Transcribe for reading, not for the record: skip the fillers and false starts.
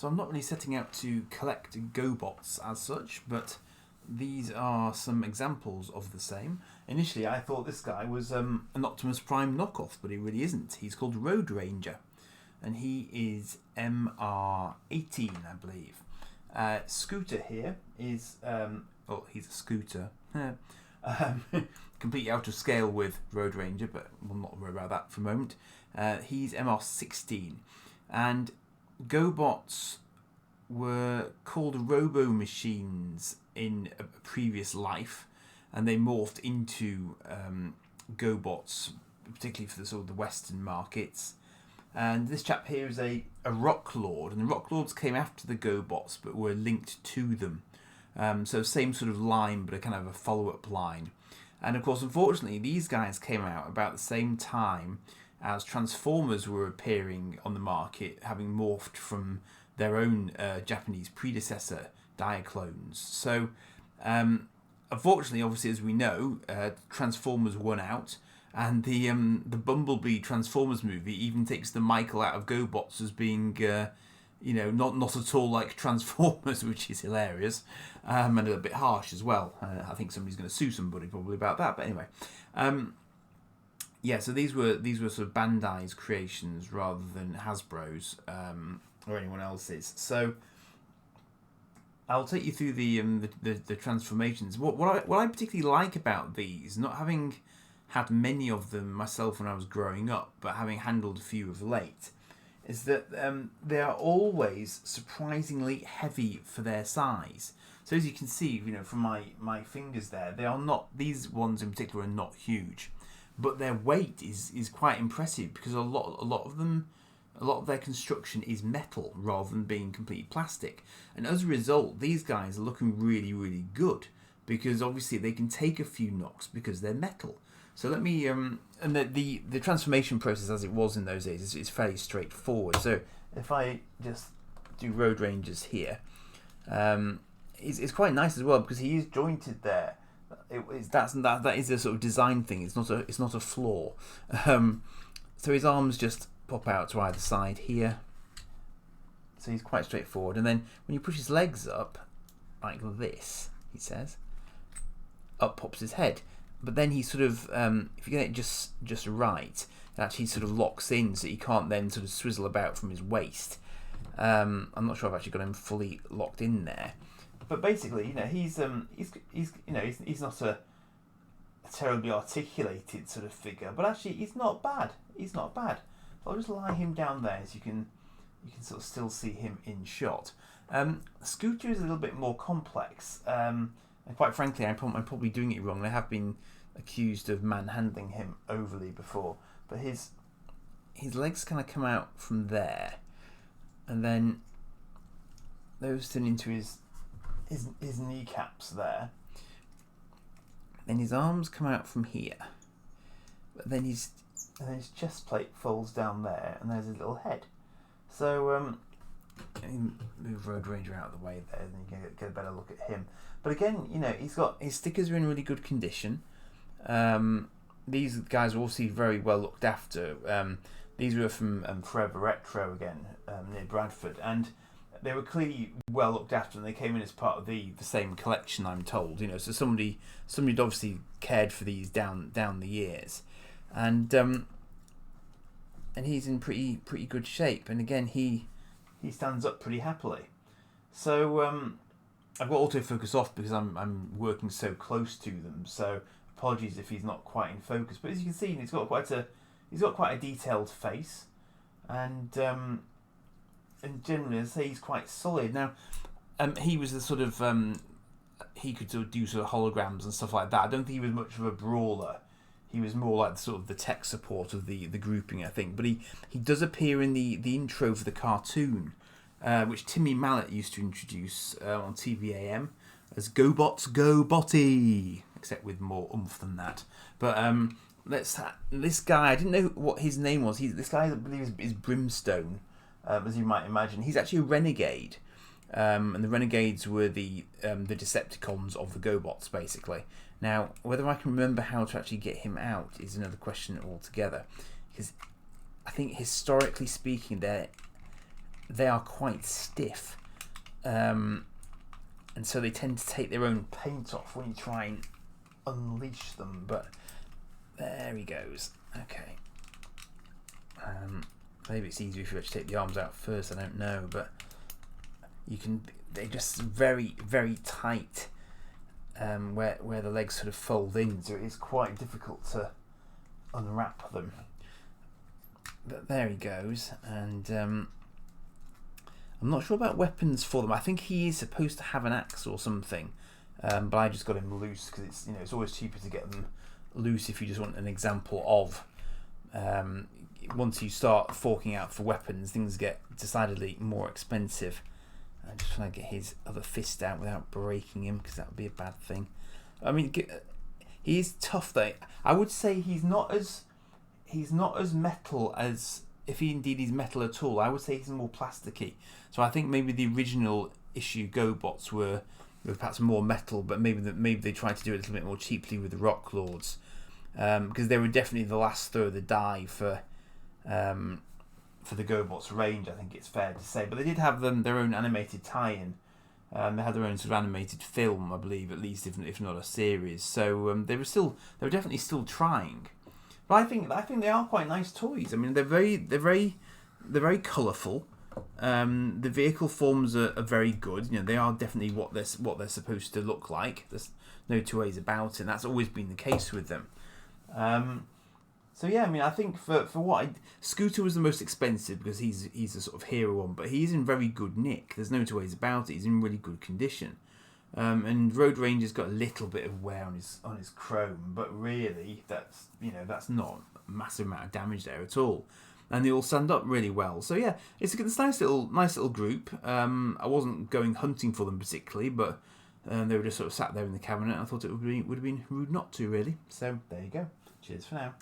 So I'm not really setting out to collect Gobots as such, but these are some examples of the same. Initially, I thought this guy was an Optimus Prime knockoff, but he really isn't. He's called Road Ranger, and he is MR18, I believe. Scooter here is... he's a scooter. Completely out of scale with Road Ranger, but we'll not worry about that for a moment. He's MR16, and Gobots were called robo-machines in a previous life, and they morphed into Gobots, particularly for the sort of the Western markets. And this chap here is a Rock Lord, and the Rock Lords came after the Gobots, but were linked to them. So same sort of line, but a kind of a follow-up line. And of course, unfortunately, these guys came out about the same time as Transformers were appearing on the market, having morphed from their own Japanese predecessor, Diaclones. So, unfortunately, obviously, as we know, Transformers won out, and the Bumblebee Transformers movie even takes the Michael out of Gobots as being, not at all like Transformers, which is hilarious, and a bit harsh as well. I think somebody's going to sue somebody probably about that, but anyway. So these were sort of Bandai's creations rather than Hasbro's or anyone else's. So I'll take you through the transformations. What I particularly like about these, not having had many of them myself when I was growing up, but having handled a few of late, is that they are always surprisingly heavy for their size. So as you can see, from my fingers there, they are not, these ones in particular are not huge, but their weight is quite impressive because a lot of their construction is metal rather than being complete plastic, and as a result, these guys are looking really, really good because obviously they can take a few knocks because they're metal. So let me and the transformation process as it was in those days is fairly straightforward. So if I just do Road Rangers here, it's quite nice as well because he is jointed there. That is a sort of design thing. It's not a flaw. So his arms just pop out to either side here. So he's quite straightforward. And then when you push his legs up, like this, he says, up pops his head. But then he sort of, if you get it just right, it actually sort of locks in so he can't then sort of swizzle about from his waist. I'm not sure I've actually got him fully locked in there. But basically, he's not a terribly articulated sort of figure, but actually he's not bad. He's not bad. So I'll just lie him down there so you can sort of still see him in shot. Scooter is a little bit more complex, and quite frankly, I'm probably doing it wrong. I have been accused of manhandling him overly before, but his legs kind of come out from there, and then those turn into his kneecaps there. Then his arms come out from here, but then his chest plate folds down there, and there's his little head. So move Road Ranger out of the way there, and you can get a better look at him. But again, he's got his stickers are in really good condition. These guys are also very well looked after. These were from Forever Retro again, near Bradford, and they were clearly well looked after, and they came in as part of the same collection, I'm told. So somebody obviously cared for these down the years, and he's in pretty good shape. And again, he stands up pretty happily. So I've got autofocus off because I'm working so close to them. So apologies if he's not quite in focus. But as you can see, he's got quite a detailed face, and generally, as I say, he's quite solid. Now, he was the sort of he could sort of do sort of holograms and stuff like that. I don't think he was much of a brawler. He was more like sort of the tech support of the grouping, I think. But he does appear in the intro for the cartoon, which Timmy Mallet used to introduce on TVAM as Gobots Go Botty, except with more oomph than that. But this guy, I didn't know what his name was. This guy, I believe, is Brimstone, as you might imagine. He's actually a renegade. And the Renegades were the Decepticons of the Gobots, basically. Now, whether I can remember how to actually get him out is another question altogether, because I think historically speaking, they're they are quite stiff, and so they tend to take their own paint off when you try and unleash them. But there he goes. Okay. Maybe it's easier if you actually take the arms out first. I don't know, but you can. They're just very, very tight, where the legs sort of fold in, so it is quite difficult to unwrap them. But there he goes, and I'm not sure about weapons for them. I think he is supposed to have an axe or something, but I just got him loose because it's always cheaper to get them loose if you just want an example of. Once you start forking out for weapons, things get decidedly more expensive. I'm just trying to get his other fist out without breaking him, because that would be a bad thing. I mean, he is tough though. I would say he's not as metal as, if he indeed is metal at all. I would say he's more plasticky. So I think maybe the original issue Gobots were perhaps more metal, but maybe they tried to do it a little bit more cheaply with the Rock Lords, because they were definitely the last throw of the die for the Gobots range, I think it's fair to say. But they did have their own animated tie-in. They had their own sort of animated film, I believe, at least, if not a series. So they were definitely still trying. But I think they are quite nice toys. I mean, they're very colourful. The vehicle forms are very good. They are definitely what they're supposed to look like. There's no two ways about it. And that's always been the case with them. So yeah, I mean, I think for what Scooter was the most expensive because he's a sort of hero one, but he's in very good nick. There's no two ways about it. He's in really good condition. And Road Ranger's got a little bit of wear on his chrome, but really that's not a massive amount of damage there at all. And they all stand up really well. So yeah, it's a nice little group. I wasn't going hunting for them particularly, but they were just sort of sat there in the cabinet. I thought it would have been rude not to, really. So there you go. Cheers for now.